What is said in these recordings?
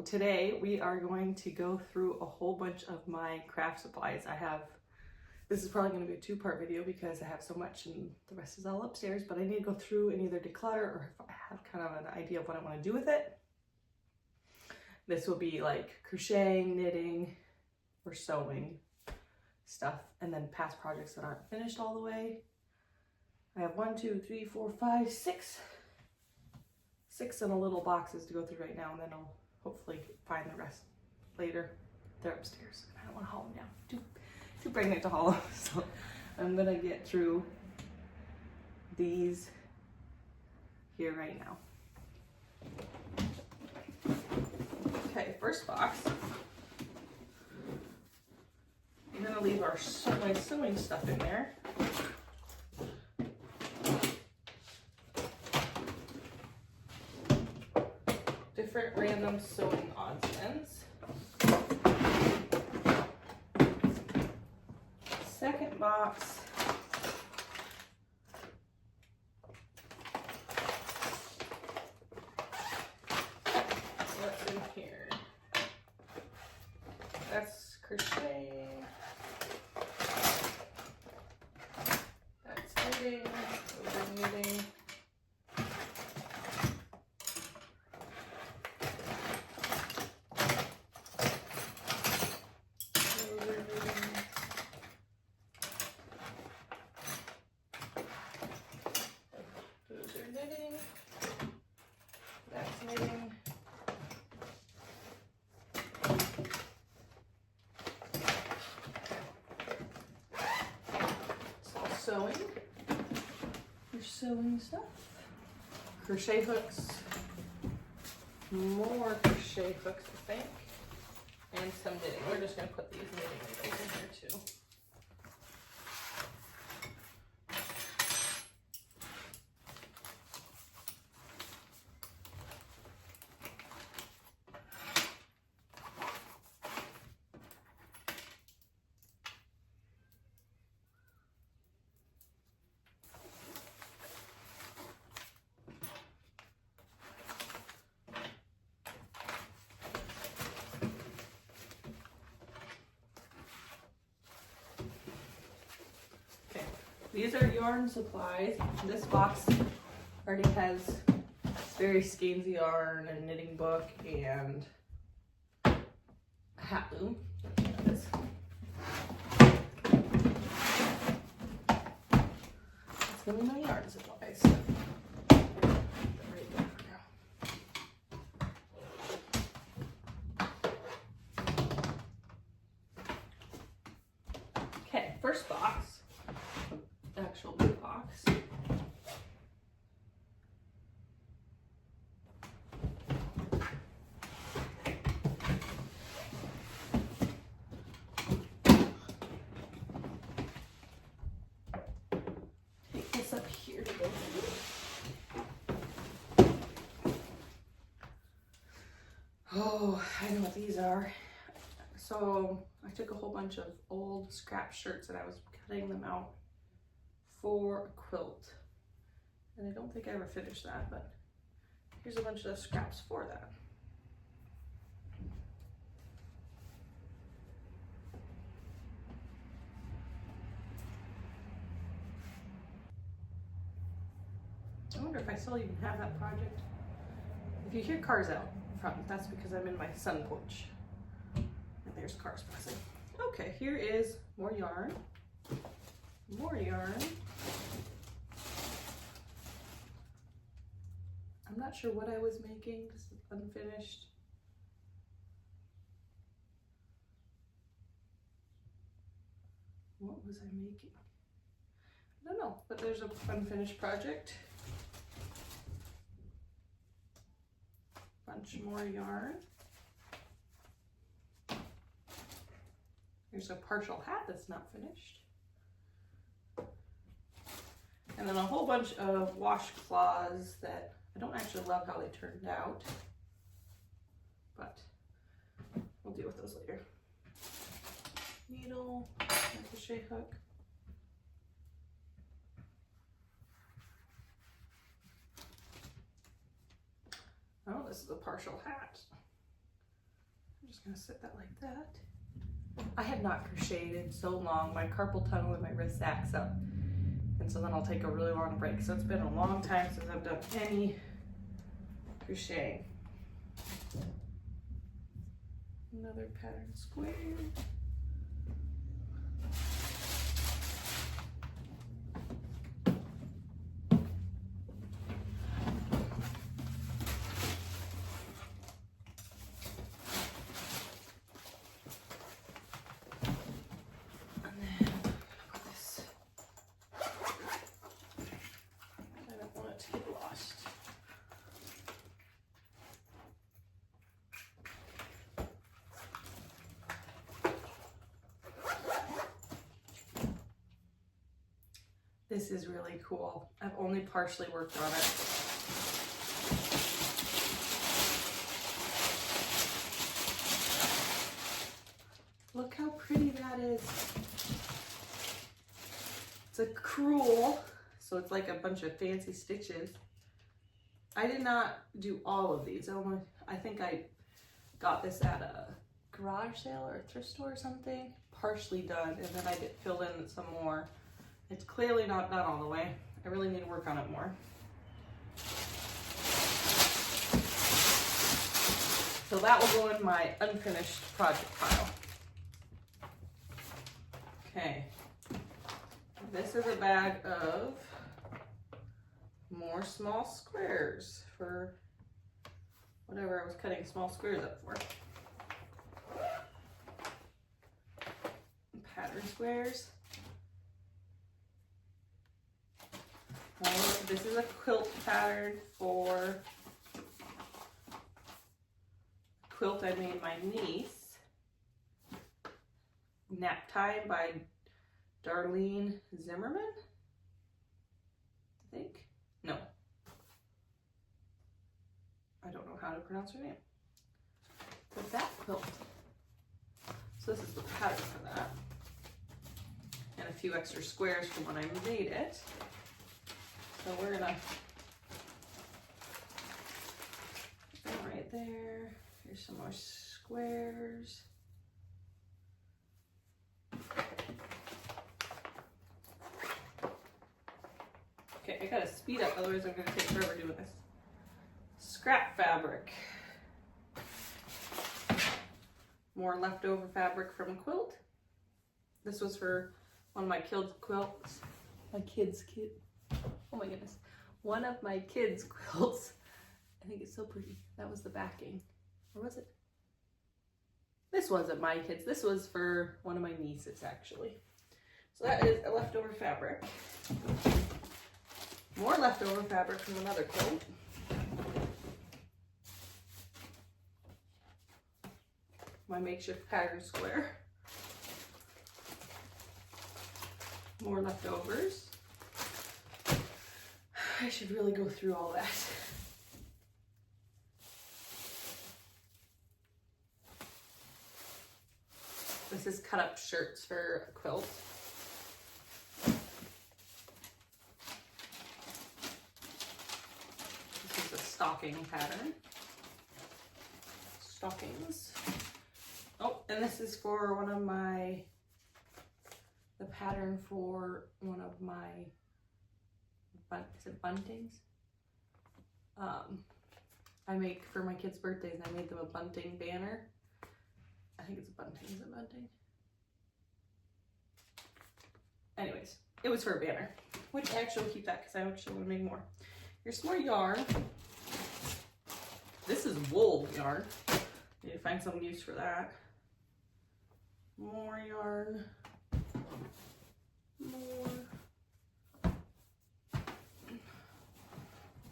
today we are going to go through a whole bunch of my craft supplies. This is probably going to be a two-part video because I have so much and the rest is all upstairs, but I need to go through and either declutter or if I have kind of an idea of what I want to do with it. This will be like crocheting, knitting, or sewing stuff, and then past projects that aren't finished all the way. I have 1, 2, 3, 4, 5, 6 in a little boxes to go through right now, and then I'll hopefully find the rest later. They're upstairs. I don't want to haul them down. Too pregnant to haul them. So I'm gonna get through these here right now. Okay, first box. I'm gonna leave my sewing stuff in there. Different random sewing odds and ends. Second box. What's in here? That's crochet. That's knitting. Those are knitting. Sewing, your sewing stuff, crochet hooks, more crochet hooks I think, and some knitting. We're just going to put these knitting needles in here too. These are yarn supplies. This box already has very skeins yarn, a knitting book, and a hat loom. That's gonna be my yarn supplies. Right there for now. Okay, first box. Actual blue box. Take this up here to go through. Oh, I know what these are. So I took a whole bunch of old scrap shirts and I was cutting them out for a quilt, and I don't think I ever finished that, but here's a bunch of scraps for that. I wonder if I still even have that project. If you hear cars out front, that's because I'm in my sun porch and there's cars passing. Okay, here is more yarn. More yarn. I'm not sure what I was making. This is unfinished. What was I making? I don't know, but there's an unfinished project. Bunch more yarn. There's a partial hat that's not finished. And then a whole bunch of washcloths that I don't actually love how they turned out, but we'll deal with those later. Needle, and crochet hook. Oh, this is a partial hat. just gonna set that like that. I have not crocheted in so long. My carpal tunnel and my wrist acts up. And so then I'll take a really long break. So it's been a long time since I've done any crocheting. Another pattern square. This is really cool. I've only partially worked on it. Look how pretty that is. It's a crewel, so it's like a bunch of fancy stitches. I did not do all of these. I think I got this at a garage sale or a thrift store or something. Partially done, and then I filled in some more. It's clearly not done all the way. I really need to work on it more. So that will go in my unfinished project pile. Okay. This is a bag of more small squares for whatever I was cutting small squares up for. Pattern squares. This is a quilt pattern for a quilt I made my niece. Nap Time by Darlene Zimmerman, I think. No. I don't know how to pronounce her name. But that quilt. So this is the pattern for that. And a few extra squares from when I made it. So we're gonna put them right there. Here's some more squares. Okay, I gotta speed up, otherwise I'm gonna take forever doing this. Scrap fabric. More leftover fabric from a quilt. This was for one of my kids' quilts. Oh my goodness. One of my kids' quilts. I think it's so pretty. That was the backing. Or was it? This wasn't my kids. This was for one of my nieces, actually. So that is a leftover fabric. More leftover fabric from another quilt. My makeshift pattern square. More leftovers. I should really go through all that. This is cut up shirts for a quilt. This is a stocking pattern. Stockings. Oh, and this is for one of the pattern for one of my, is it buntings? I make for my kids' birthdays, I made them a bunting banner. I think it's a bunting, is it bunting? Anyways, it was for a banner, which I actually keep that because I actually want to make more. Here's some more yarn. This is wool yarn. Need to find some use for that. More yarn.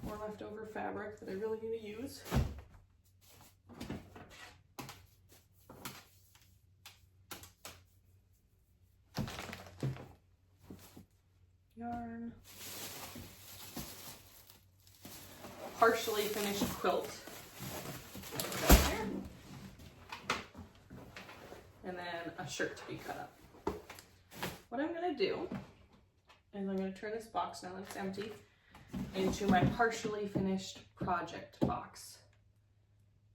More leftover fabric that I really need to use. Yarn. Partially finished quilt. And then a shirt to be cut up. What I'm gonna do is I'm gonna turn this box, now that it's empty, into my partially finished project box.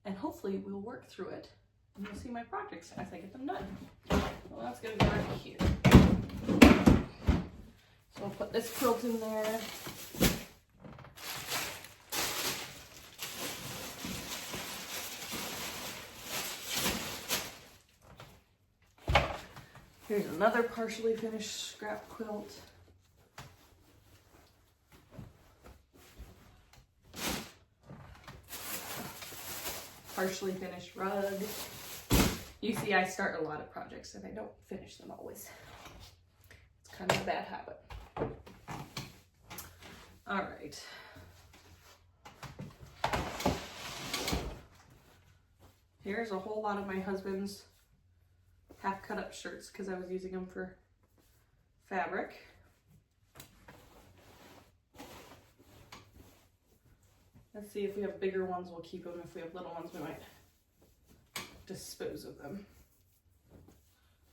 And hopefully we'll work through it And you'll see my projects as I get them done. Well, that's gonna go right here. So I'll put this quilt in there. Here's another partially finished scrap quilt. Partially finished rug. You see, I start a lot of projects and I don't finish them always. It's kind of a bad habit. All right. Here's a whole lot of my husband's half cut up shirts because I was using them for fabric. Let's see if we have bigger ones, we'll keep them. If we have little ones, we might dispose of them.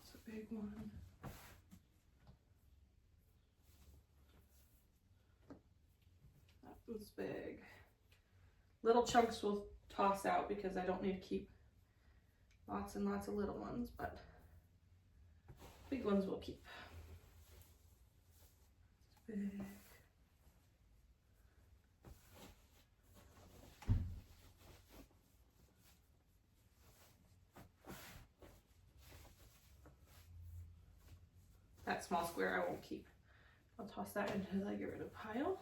It's a big one. That was big. Little chunks we'll toss out because I don't need to keep lots and lots of little ones, but big ones we'll keep. It's big. That small square I won't keep. I'll toss that until I get rid of pile.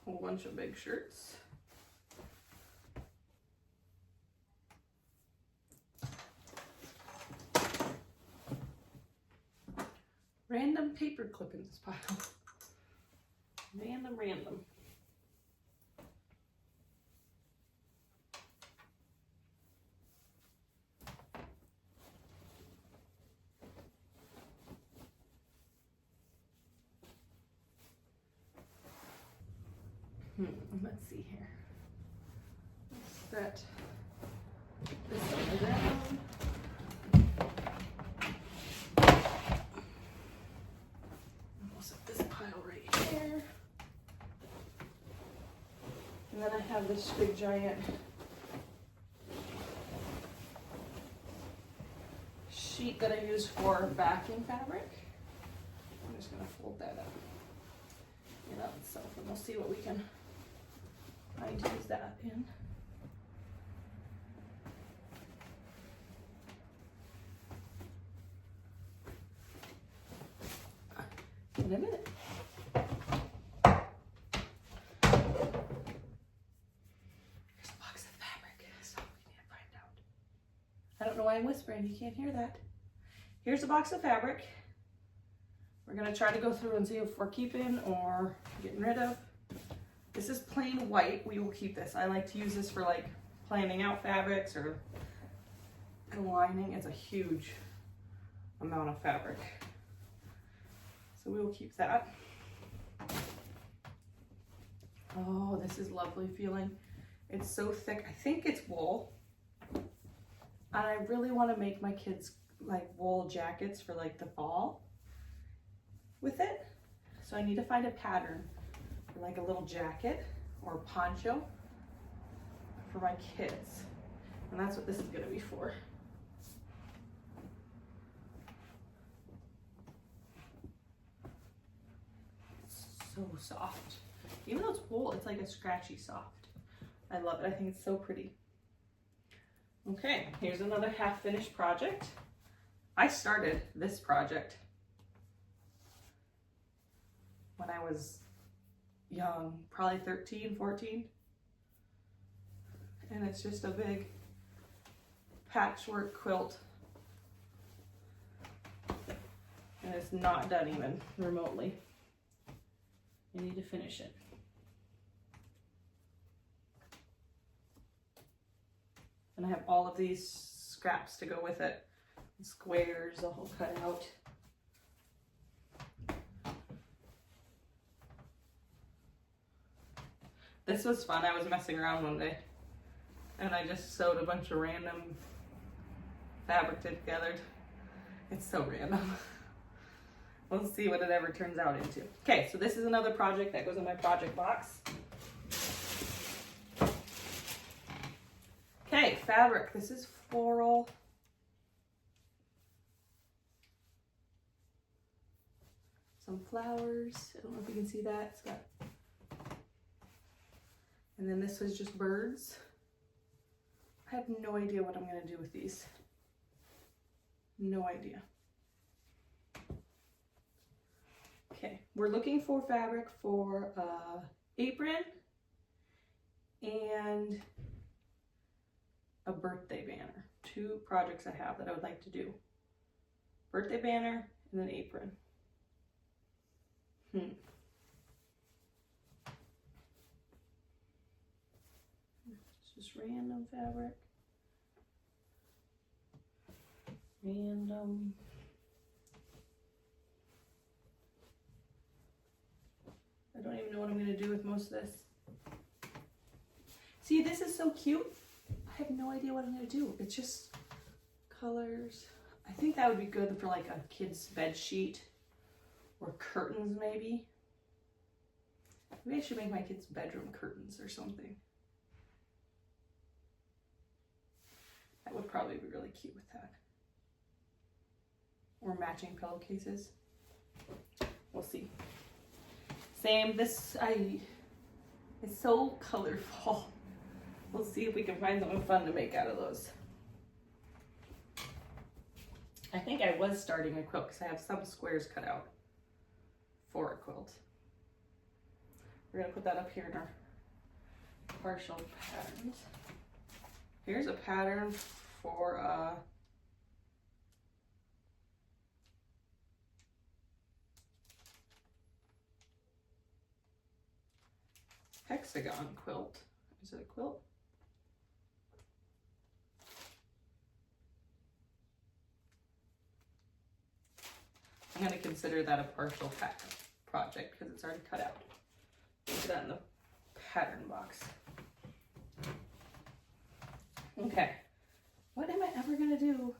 Whole bunch of big shirts. Random paper clip in this pile. Random. Let's see here. Let's set this one down. We'll set this pile right here. And then I have this big giant sheet that I use for backing fabric. I'm just gonna fold that up. Itself, and we'll see what we can find to use that in. In a minute. There's a box of fabric, so we need to find out. I don't know why I'm whispering, you can't hear that. Here's a box of fabric. We're gonna try to go through and see if we're keeping or getting rid of. This is plain white. We will keep this. I like to use this for like planning out fabrics or lining. It's a huge amount of fabric. So we will keep that. Oh, this is lovely feeling. It's so thick. I think it's wool. And I really want to make my kids like wool jackets for like the fall with it. So I need to find a pattern for like a little jacket or poncho for my kids. And that's what this is gonna be for. It's so soft. Even though it's wool, it's like a scratchy soft. I love it, I think it's so pretty. Okay, here's another half-finished project. I started this project when I was young, probably 13, 14. And it's just a big patchwork quilt. And it's not done even remotely. You need to finish it. And I have all of these scraps to go with it. Squares, the whole cut out. This was fun. I was messing around one day and I just sewed a bunch of random fabric together It's so random. We'll see what it ever turns out into. Okay, so this is another project that goes in my project box. Okay, fabric. This is floral. Some flowers. I don't know if you can see that. It's got. And then this was just birds. I have no idea what I'm going to do with these. No idea. Okay, we're looking for fabric for apron and a birthday banner. Two projects I have that I would like to do. Birthday banner and an apron. It's just random fabric. Random. I don't even know what I'm going to do with most of this. See, this is so cute. I have no idea what I'm going to do. It's just colors. I think that would be good for like a kid's bed sheet or curtains maybe. Maybe I should make my kids' bedroom curtains or something. That would probably be really cute with that. Or matching pillowcases. We'll see. Same, this it's so colorful. We'll see if we can find something fun to make out of those. I think I was starting a quilt because I have some squares cut out for a quilt. We're gonna put that up here in our partial patterns. Here's a pattern for hexagon quilt. Is it a quilt? I'm going to consider that a partial project because it's already cut out. Put that in the pattern box. Okay, what am I ever going to do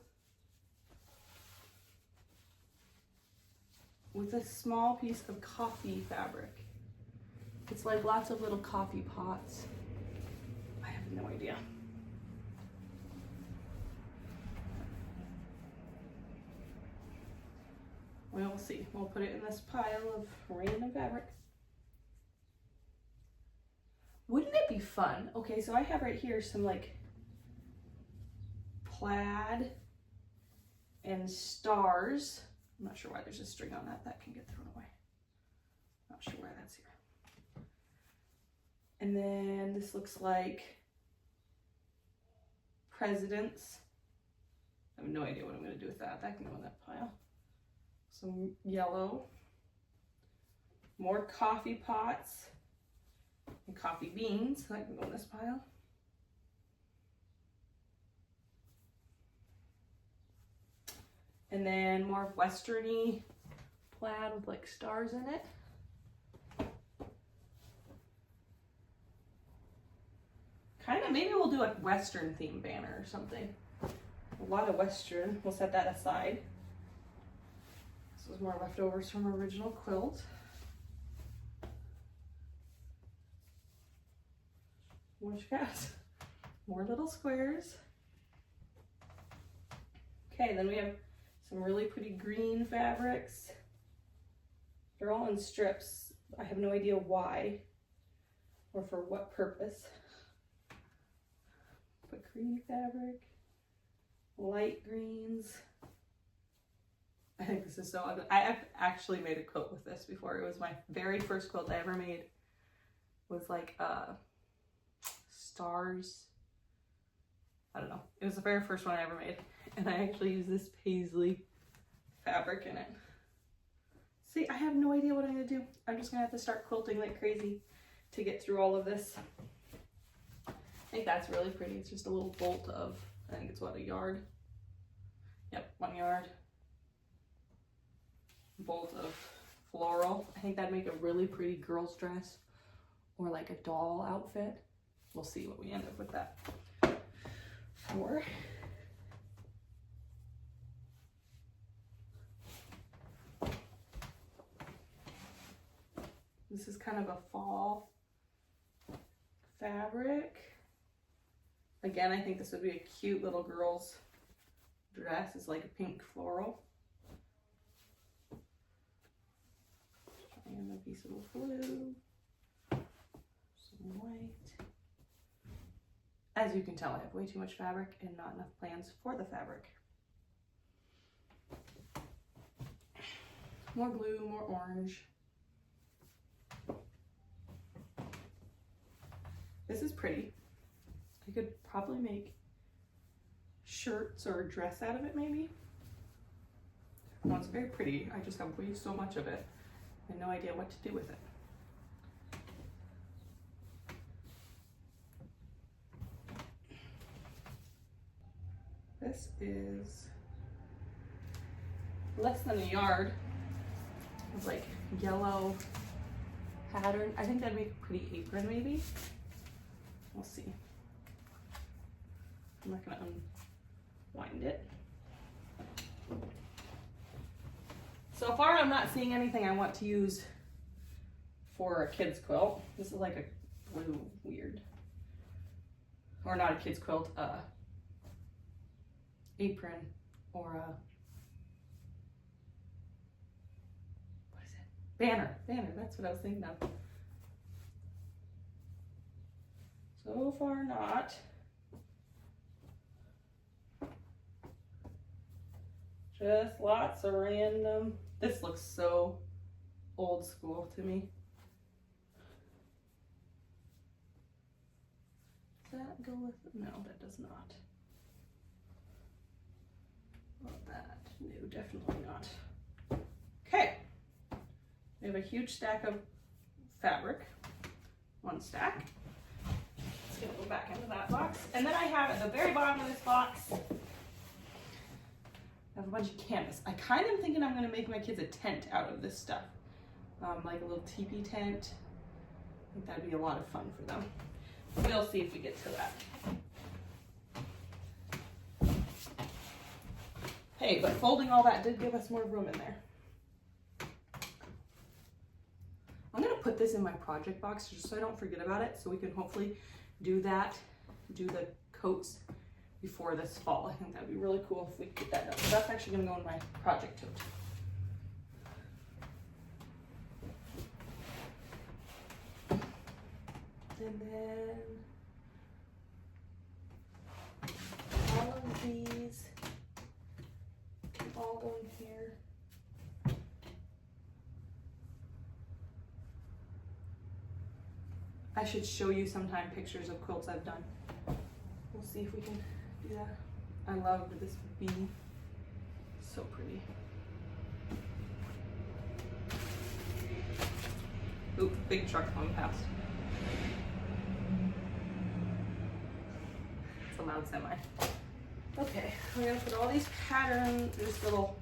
with a small piece of coffee fabric? It's like lots of little coffee pots. I have no idea. We'll see. We'll put it in this pile of random fabric. Wouldn't it be fun? Okay, so I have right here some like plaid and stars. I'm not sure why there's a string on that. That can get thrown away. Not sure why that's here. And then this looks like presidents. I have no idea what I'm going to do with that. That can go in that pile. Some yellow. More coffee pots and coffee beans. That can go in this pile. And then more western-y plaid with like stars in it. Kind of, maybe we'll do a Western theme banner or something. A lot of Western. We'll set that aside. This was more leftovers from our original quilt. More scraps. More little squares. Okay, then we have some really pretty green fabrics. They're all in strips. I have no idea why or for what purpose. But green fabric, light greens. I think this is so ugly. I actually made a quilt with this before. It was my very first quilt I ever made. It was like stars. I don't know. It was the very first one I ever made. And I actually used this paisley fabric in it. See, I have no idea what I'm gonna do. I'm just gonna have to start quilting like crazy to get through all of this. I think that's really pretty. It's just a little bolt of, I think it's what, a yard? Yep, 1 yard. Bolt of floral. I think that'd make a really pretty girl's dress or like a doll outfit. We'll see what we end up with that for. This is kind of a fall fabric. Again, I think this would be a cute little girl's dress. It's like a pink floral. And a piece of blue, some white. As you can tell, I have way too much fabric and not enough plans for the fabric. More blue, more orange. This is pretty. I could probably make shirts or a dress out of it maybe. No, it's very pretty. I just have way so much of it and no idea what to do with it. This is less than a yard. It's like yellow pattern. I think that'd be a pretty apron maybe. We'll see. I'm not gonna unwind it. So far I'm not seeing anything I want to use for a kid's quilt. This is like a blue weird, or not a kid's quilt, apron or a, what is it? Banner, that's what I was thinking of. So far not. Just lots of random. This looks so old school to me. Does that go with, no, that does not. Not that, no, definitely not. Okay, we have a huge stack of fabric, one stack. It's gonna go back into that box. And then I have at the very bottom of this box, I have a bunch of canvas. I kind of am thinking I'm gonna make my kids a tent out of this stuff. Like a little teepee tent. I think that'd be a lot of fun for them. We'll see if we get to that. Hey, but folding all that did give us more room in there. I'm gonna put this in my project box just so I don't forget about it, so we can hopefully do that, do the coats before this fall. I think that'd be really cool if we could get that done. So that's actually gonna go in my project tote. And then all of these can all go in here. I should show you sometime pictures of quilts I've done. We'll see if we can do that. I love this bee. So pretty. Oop, big truck going past. It's a loud semi. Okay, I'm gonna put all these patterns, this little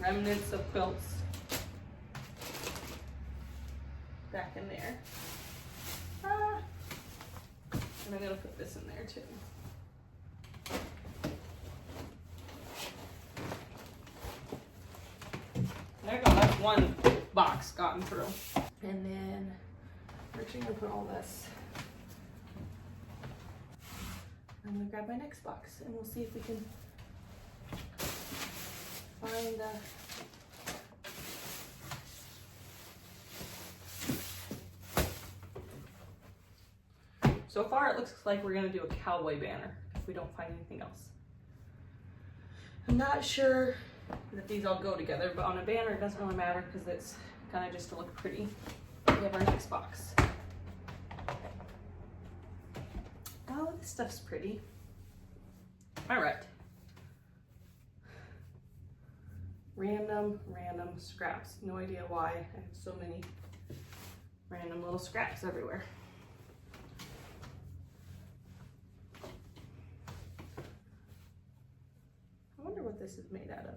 remnants of quilts back in there. And I'm gonna put this in there too. There we go, that's one box gotten through. And then we're actually gonna put all this. I'm gonna grab my next box and we'll see if we can find so far it looks like we're gonna do a cowboy banner if we don't find anything else. I'm not sure that these all go together, but on a banner it doesn't really matter because it's kind of just to look pretty. We have our next box. Oh, this stuff's pretty. All right. Random scraps. No idea why I have so many random little scraps everywhere. I wonder what this is made out of.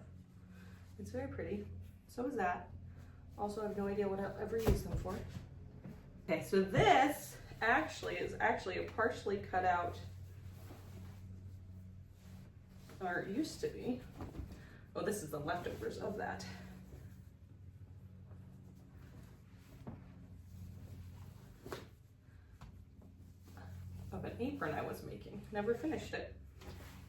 It's very pretty. So is that. Also, I have no idea what I'll ever use them for. Okay, so this is actually a partially cut out, or it used to be. Oh, this is the leftovers of that. apron I was making. Never finished it.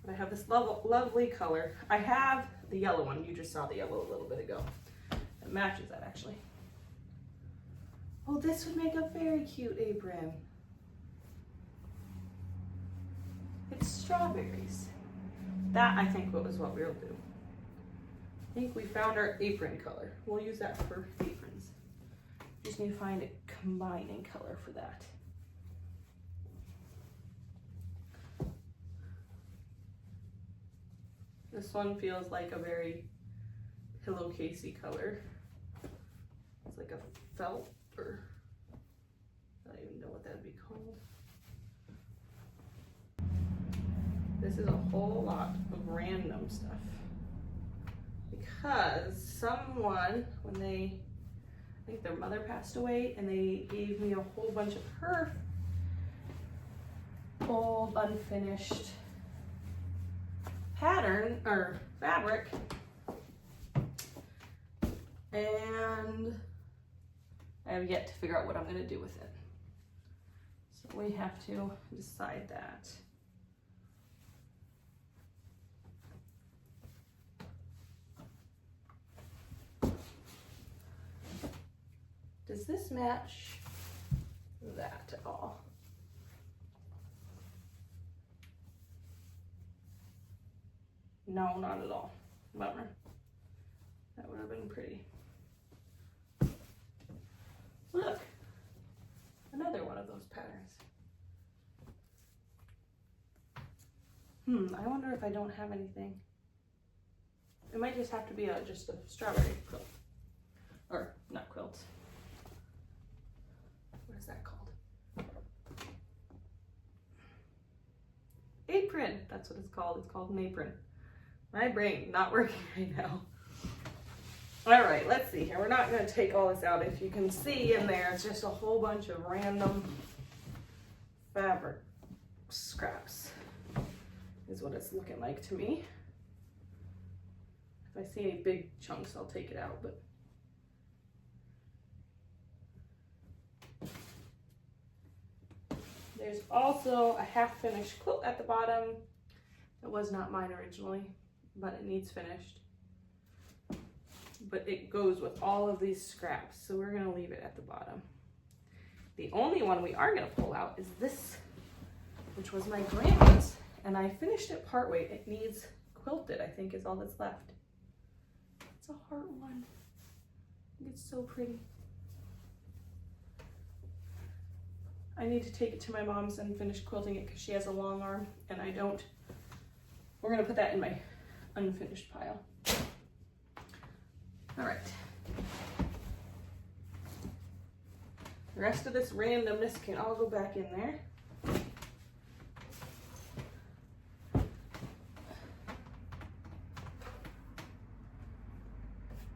But I have this lovely color. I have the yellow one. You just saw the yellow a little bit ago. It matches that actually. Oh, this would make a very cute apron. It's strawberries. That I think was what we'll do. I think we found our apron color. We'll use that for aprons. Just need to find a combining color for that. This one feels like a very pillowcasey color. It's like a felt, or I don't even know what that would be called. This is a whole lot of random stuff. Because someone, when I think their mother passed away, and they gave me a whole bunch of her old unfinished pattern or fabric, and I have yet to figure out what I'm going to do with it. So we have to decide that. Does this match that at all? No, not at all. Bummer. That would have been pretty. Look, another one of those patterns. I wonder if I don't have anything. It might just have to be just a strawberry quilt. Or not quilt. What is that called? Apron. That's what it's called. It's called an apron. My brain not working right now. All right, let's see here. We're not going to take all this out. If you can see in there, it's just a whole bunch of random fabric scraps is what it's looking like to me. If I see any big chunks, I'll take it out, but there's also a half-finished quilt at the bottom. That was not mine originally, but it needs finished. But it goes with all of these scraps, so we're gonna leave it at the bottom. The only one we are gonna pull out is this, which was my grandma's, and I finished it partway. It needs quilted, I think, is all that's left. It's a heart one. It's so pretty. I need to take it to my mom's and finish quilting it because she has a long arm and I don't. We're gonna put that in my unfinished pile. All right. The rest of this randomness can all go back in there.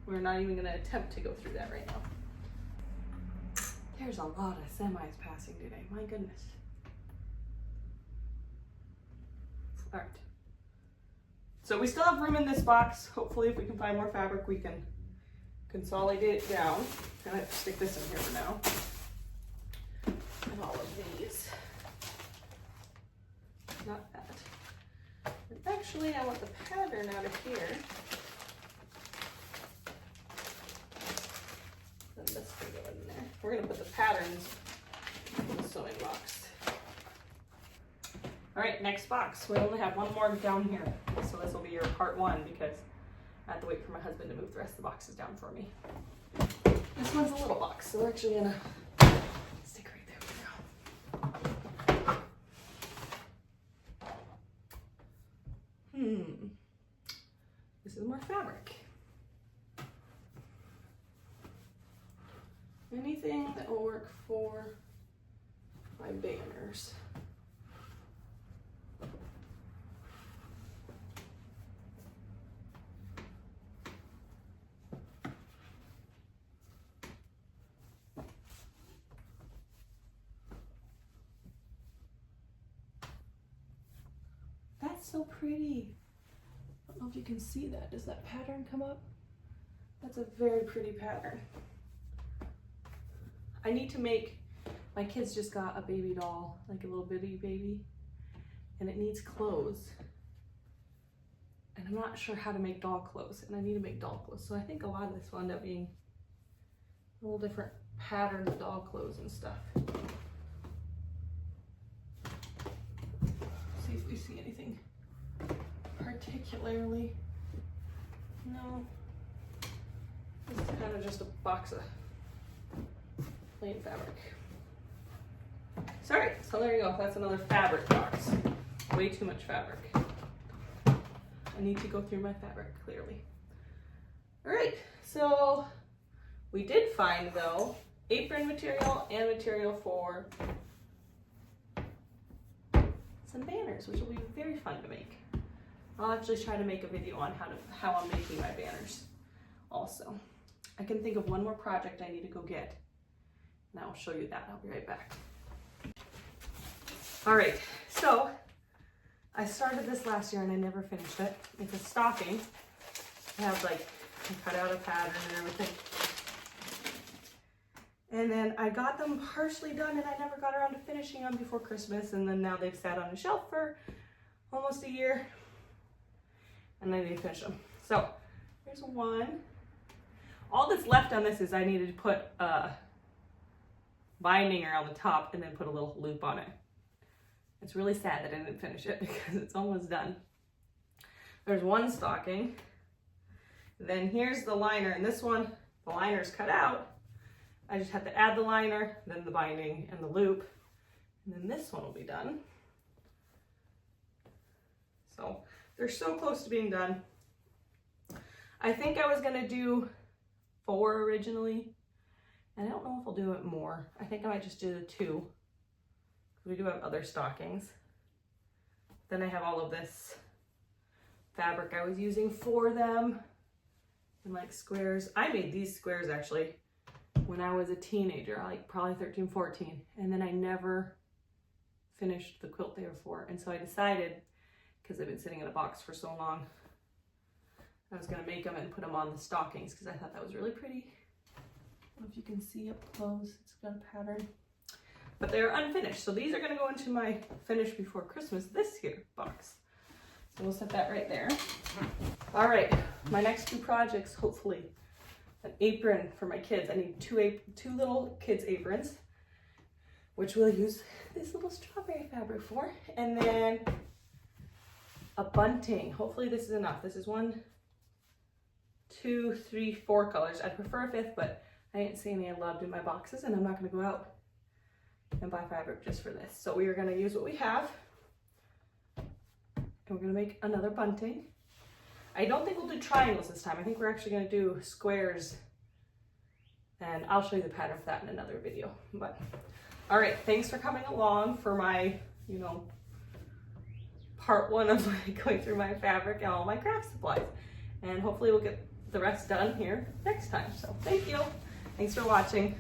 We're not even gonna attempt to go through that right now. There's a lot of semis passing today, my goodness. All right. So we still have room in this box. Hopefully if we can find more fabric, we can consolidate it down. I have to stick this in here for now. And all of these. Not that. And actually, I want the pattern out of here. Then this can go in there. We're gonna put the patterns in the sewing box. All right, next box. We only have one more down here. So this will be your part one because I have to wait for my husband to move the rest of the boxes down for me. This one's a little box, so we're actually gonna stick right there for now. This is more fabric. Anything that will work for my banners. That's so pretty. I don't know if you can see that. Does that pattern come up? That's a very pretty pattern. I need to make My kids just got a baby doll, like a little bitty baby, and it needs clothes. And I'm not sure how to make doll clothes, and I need to make doll clothes. So I think a lot of this will end up being a little different patterns of doll clothes and stuff. See if we see anything particularly. No. This is kind of just a box of plain fabric. Sorry, so there you go. That's another fabric box. Way too much fabric. I need to go through my fabric, clearly. All right, so we did find, though, apron material and material for some banners, which will be very fun to make. I'll actually try to make a video on how I'm making my banners also. I can think of one more project I need to go get, and I'll show you that. I'll be right back. All right, so I started this last year and I never finished it. It's a stocking. I have I cut out a pattern and everything. And then I got them partially done and I never got around to finishing them before Christmas, and then now they've sat on a shelf for almost a year and I need to finish them. So here's one. All that's left on this is I needed to put a binding around the top and then put a little loop on it. It's really sad that I didn't finish it because it's almost done. There's one stocking. Then here's the liner, and this one, the liner's cut out. I just have to add the liner, then the binding and the loop, and then this one will be done. So they're so close to being done. I think I was gonna do 4 originally, and I don't know if I'll do it more. I think I might just do the 2. We do have other stockings. Then I have all of this fabric I was using for them, and like squares. I made these squares actually when I was a teenager, like probably 13, 14, and then I never finished the quilt they were for. And so I decided, because they've been sitting in a box for so long, I was gonna make them and put them on the stockings because I thought that was really pretty. I don't know if you can see up close, it's got a pattern. But they're unfinished, so these are going to go into my finish before Christmas this year box. So we'll set that right there. All right, my next 2 projects, hopefully an apron for my kids. I need 2 little kids aprons, which we'll use this little strawberry fabric for, and then a bunting. Hopefully this is enough. This is 1, 2, 3, 4 colors. I'd prefer a 5th, but I didn't see any I loved in my boxes, and I'm not going to go out and buy fabric just for this. So we are going to use what we have, and we're going to make another bunting. I don't think we'll do triangles this time. I think we're actually going to do squares, and I'll show you the pattern for that in another video. But all right, thanks for coming along for my, part 1 of going through my fabric and all my craft supplies, and hopefully we'll get the rest done here next time. So thank you. Thanks for watching.